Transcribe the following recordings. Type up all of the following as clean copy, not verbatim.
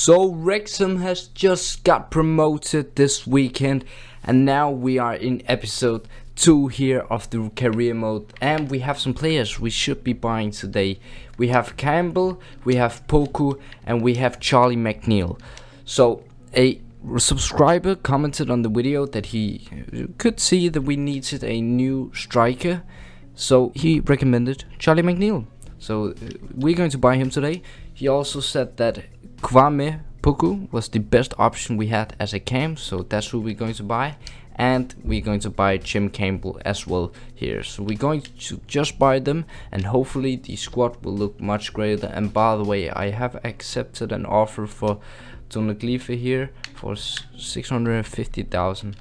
So Wrexham has just got promoted this weekend, and now we are in episode 2 here of the career mode, and we have some players we should be buying today. We have Campbell, we have Poku, and we have Charlie McNeil. So a subscriber commented on the video that he could see that we needed a new striker, so he recommended Charlie McNeil. So we're going to buy him today. He also said that Kwame Poku was the best option we had as a cam, so that's who we're going to buy. And we're going to buy Jim Campbell as well here. So we're going to just buy them, and hopefully the squad will look much greater. And by the way, I have accepted an offer for Jtgames here for 650,000.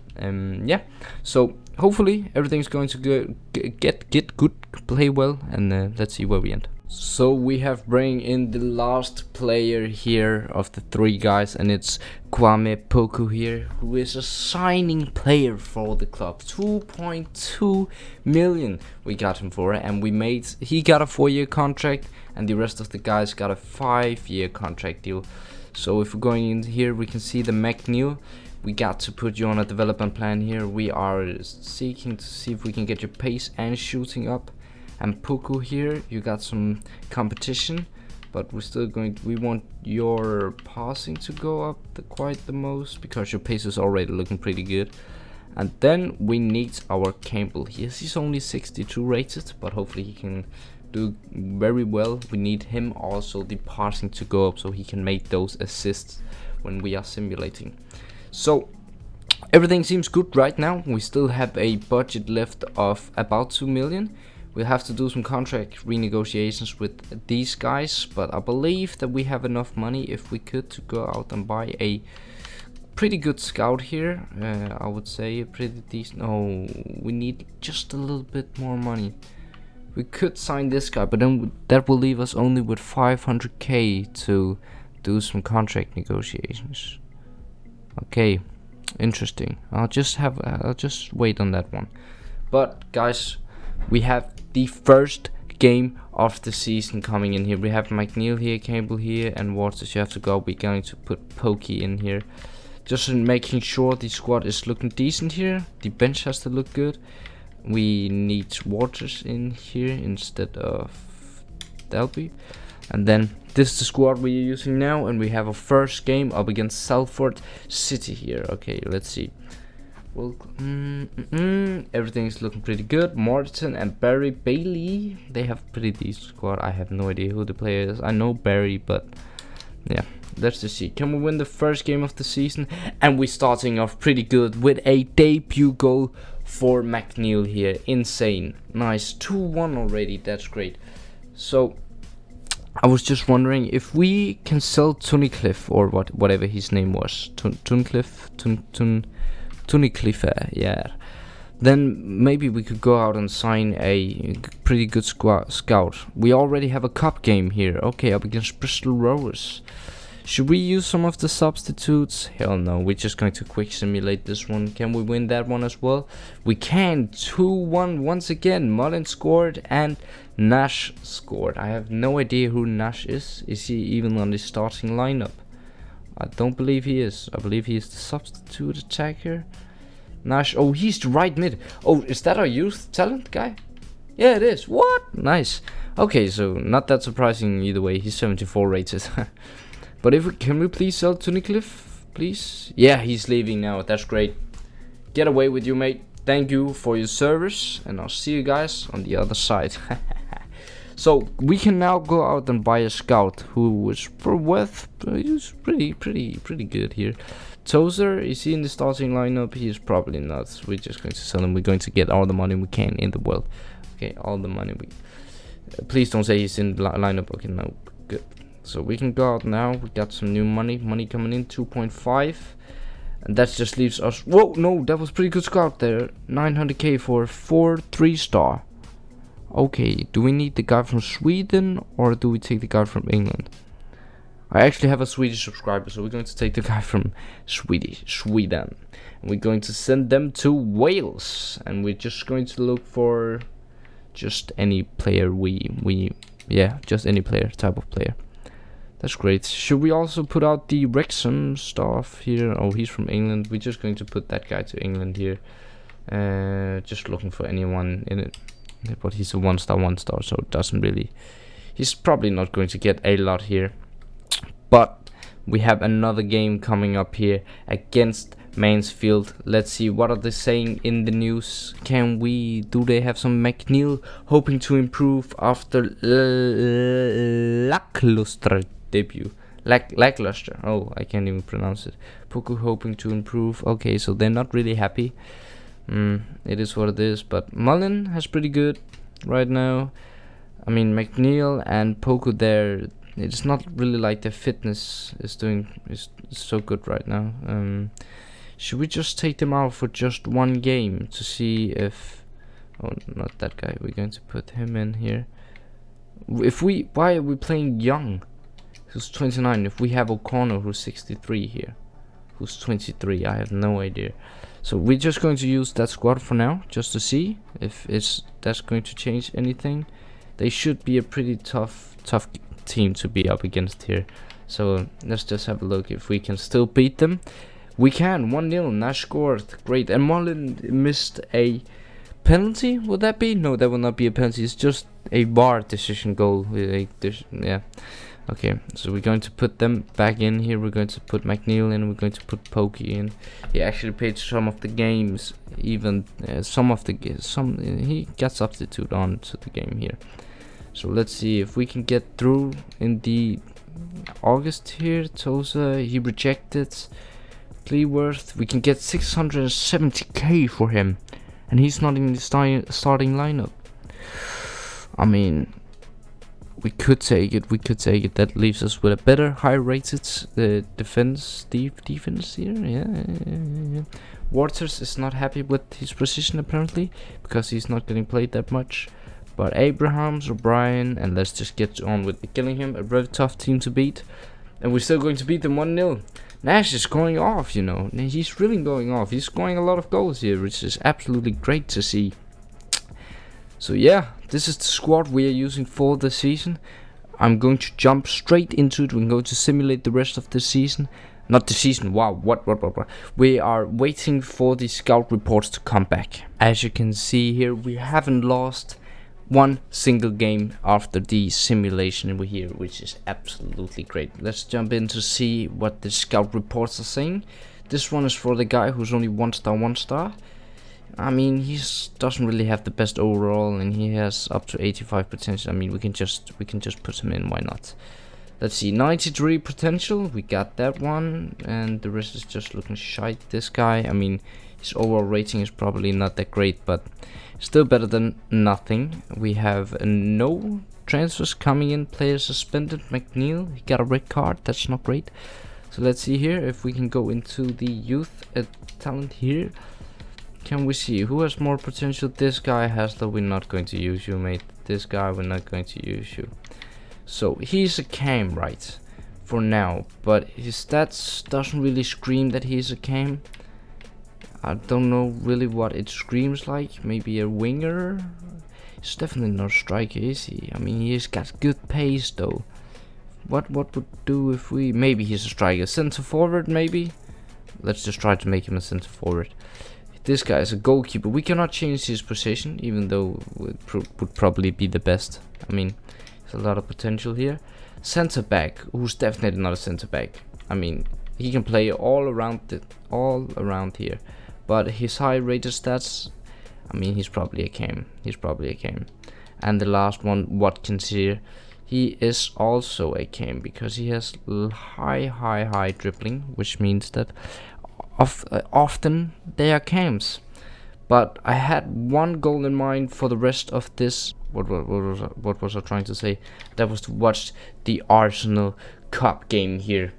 Yeah, so hopefully everything's going to get good, play well, and let's see where we end. So we have bring in the last player here of the three guys, and it's Kwame Poku here, who is a signing player for the club. 2.2 million we got him for, and he got a 4-year contract, and the rest of the guys got a 5-year contract deal. So if we're going in here, we can see the McNeil. We got to put you on a development plan here. We are seeking to see if we can get your pace and shooting up. And Poku here, you got some competition, but we want your passing to go up quite the most, because your pace is already looking pretty good. And then we need our Campbell. He's only 62 rated, but hopefully he can do very well. We need him also, the passing to go up, so he can make those assists when we are simulating. So everything seems good right now. We still have a budget left of about 2 million. We'll have to do some contract renegotiations with these guys, but I believe that we have enough money, if we could, to go out and buy a pretty good scout here. I would say a pretty decent. No, we need just a little bit more money. We could sign this guy, but then that will leave us only with 500k to do some contract negotiations. Okay, interesting. I'll just wait on that one. But guys, we have the first game of the season coming in here. We have McNeil here, Campbell here, and Waters. You have to go. We're going to put Pokey in here, just in making sure the squad is looking decent here. The bench has to look good. We need Waters in here instead of Delby. And then this is the squad we're using now, and we have a first game up against Salford City here. Okay, let's see. Well, everything's looking pretty good. Morton and Barry Bailey, they have pretty decent squad. I have no idea who the player is. I know Barry, but yeah, let's just see. Can we win the first game of the season? And we're starting off pretty good with a debut goal for McNeil here. Insane. Nice. 2-1 already. That's great. So I was just wondering if we can sell Tunnicliffe, or whatever his name was. Tunnicliffe, yeah. Then maybe we could go out and sign a pretty good scout. We already have a cup game here. Okay, up against Bristol Rovers. Should we use some of the substitutes? Hell no, we're just going to quick simulate this one. Can we win that one as well? We can. 2-1 once again. Mullen scored and Nash scored. I have no idea who Nash is. Is he even on the starting lineup? I don't believe he is. I believe he is the substitute attacker. Nash. Oh, he's the right mid. Oh, is that our youth talent guy? Yeah, it is. What? Nice. Okay, so not that surprising either way. He's 74 rated. But can we please sell Tunnicliffe, please? Yeah, he's leaving now. That's great. Get away with you, mate. Thank you for your service, and I'll see you guys on the other side. So we can now go out and buy a scout who is he's pretty good here. Tozer, is he in the starting lineup? He is probably not. We're just going to sell him. We're going to get all the money we can in the world. Okay, all the money please don't say he's in the lineup. Okay, no, good. So we can go out now. We got some new money coming in, 2.5, and that just leaves us. Whoa, no, that was pretty good scout there. 900k for 4 3-star. Okay, do we need the guy from Sweden, or do we take the guy from England? I actually have a Swedish subscriber, so we're going to take the guy from Sweden. And we're going to send them to Wales, and we're just going to look for just any player just any player, type of player. That's great. Should we also put out the Wrexham stuff here? Oh, he's from England. We're just going to put that guy to England here. Just looking for anyone in it. But he's a 1-star, so it doesn't really... He's probably not going to get a lot here. But we have another game coming up here against Mansfield. Let's see, what are they saying in the news? Do they have some McNeil hoping to improve after lackluster debut? Lackluster. Oh, I can't even pronounce it. Poku hoping to improve. Okay, so they're not really happy. It is what it is. But Mullen has pretty good right now. I mean, McNeil and Poku there. It's not really like their fitness is so good right now. Should we just take them out for just one game to see if... Oh, not that guy. We're going to put him in here. Why are we playing Young, who's 29, if we have O'Connor, who's 63 here, who's 23? I have no idea. So we're just going to use that squad for now, just to see if that's going to change anything. They should be a pretty tough team to be up against here. So let's just have a look if we can still beat them. We can. 1-0. Nash scored. Great. And Mullen missed a penalty. Would that be? No, that will not be a penalty. It's just a VAR decision goal. Yeah. Okay. So we're going to put them back in here. We're going to put McNeil in. We're going to put Pokey in. He actually played some of the games. Even he got substituted on to the game here. So let's see if we can get through in the August here. Tosa, he rejected. Cleworth, we can get 670k for him, and he's not in the starting lineup. I mean, we could take it. That leaves us with a better, high-rated defense here. Yeah. Waters is not happy with his position apparently, because he's not getting played that much. But Abrahams, O'Brien, and let's just get on with Gillingham, a very tough team to beat, and we're still going to beat them 1-0. Nash is going off, you know. He's really going off. He's scoring a lot of goals here, which is absolutely great to see. So yeah, this is the squad we are using for the season. I'm going to jump straight into it. We're going to simulate the rest of the season. Not the season, wow, what. We are waiting for the scout reports to come back. As you can see here, we haven't lost one single game after the simulation over here, which is absolutely great. Let's jump in to see what the scout reports are saying. This one is for the guy who's only 1-star. I mean, he doesn't really have the best overall, and he has up to 85 potential. I mean, we can just put him in, why not? Let's see, 93 potential, we got that one, and the rest is just looking shite. This guy, I mean, his overall rating is probably not that great, but still better than nothing. We have no transfers coming in. Player suspended. McNeil, he got a red card. That's not great. So let's see here if we can go into the youth talent here. Can we see who has more potential? This guy has, though we're not going to use you, mate. This guy, we're not going to use you. So he's a cam, right? For now, but his stats doesn't really scream that he's a cam. I don't know really what it screams like. Maybe a winger? He's definitely not a striker, is he? I mean, he's got good pace though. What would do if we... Maybe he's a striker. Center forward, maybe? Let's just try to make him a center forward. This guy is a goalkeeper. We cannot change his position, even though it would probably be the best. I mean, there's a lot of potential here. Center back, who's definitely not a center back. I mean, he can play all around here. But his high rated stats, I mean, he's probably a cam. And the last one, Watkins here, he is also a cam because he has high dribbling, which means that often they are cams. But I had one goal in mind for the rest of this. What was I trying to say? That was to watch the Arsenal Cup game here,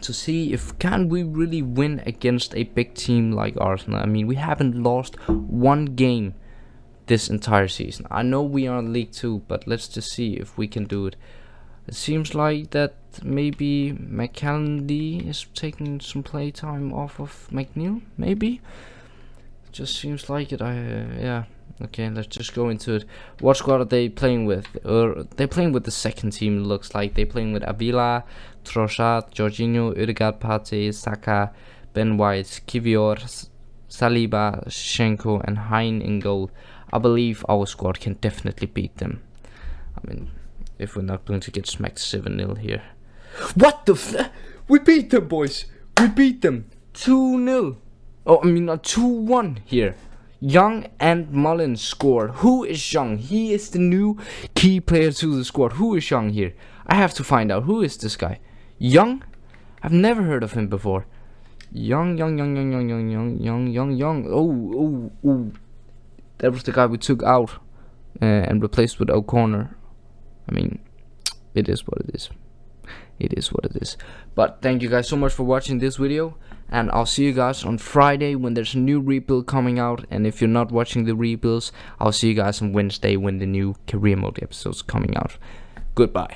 to see if can we really win against a big team like Arsenal. I mean, we haven't lost one game this entire season. I know we are in League 2, but let's just see if we can do it. It seems like that maybe McCallandy is taking some play time off of McNeil, maybe. It just seems like it. Yeah, Okay, let's just go into it. What squad are they playing with? They're playing with the second team, it looks like. They're playing with Avila, Trossard, Jorginho, Ødegaard, Partey, Saka, Ben White, Kivior, Saliba, Shevchenko, and Hein in goal. I believe our squad can definitely beat them. I mean, if we're not going to get smacked 7-0 here. What the we beat them, boys! We beat them! 2-0! Oh, I mean, not 2-1 here. Young and Mullins scored. Who is Young? He is the new key player to the squad. Who is Young here? I have to find out. Who is this guy? Young? I've never heard of him before. Young. Oh. That was the guy we took out and replaced with O'Connor. I mean, it is what it is. It is what it is. But thank you guys so much for watching this video. And I'll see you guys on Friday when there's a new rebuild coming out. And if you're not watching the rebuilds, I'll see you guys on Wednesday when the new career mode episode's coming out. Goodbye.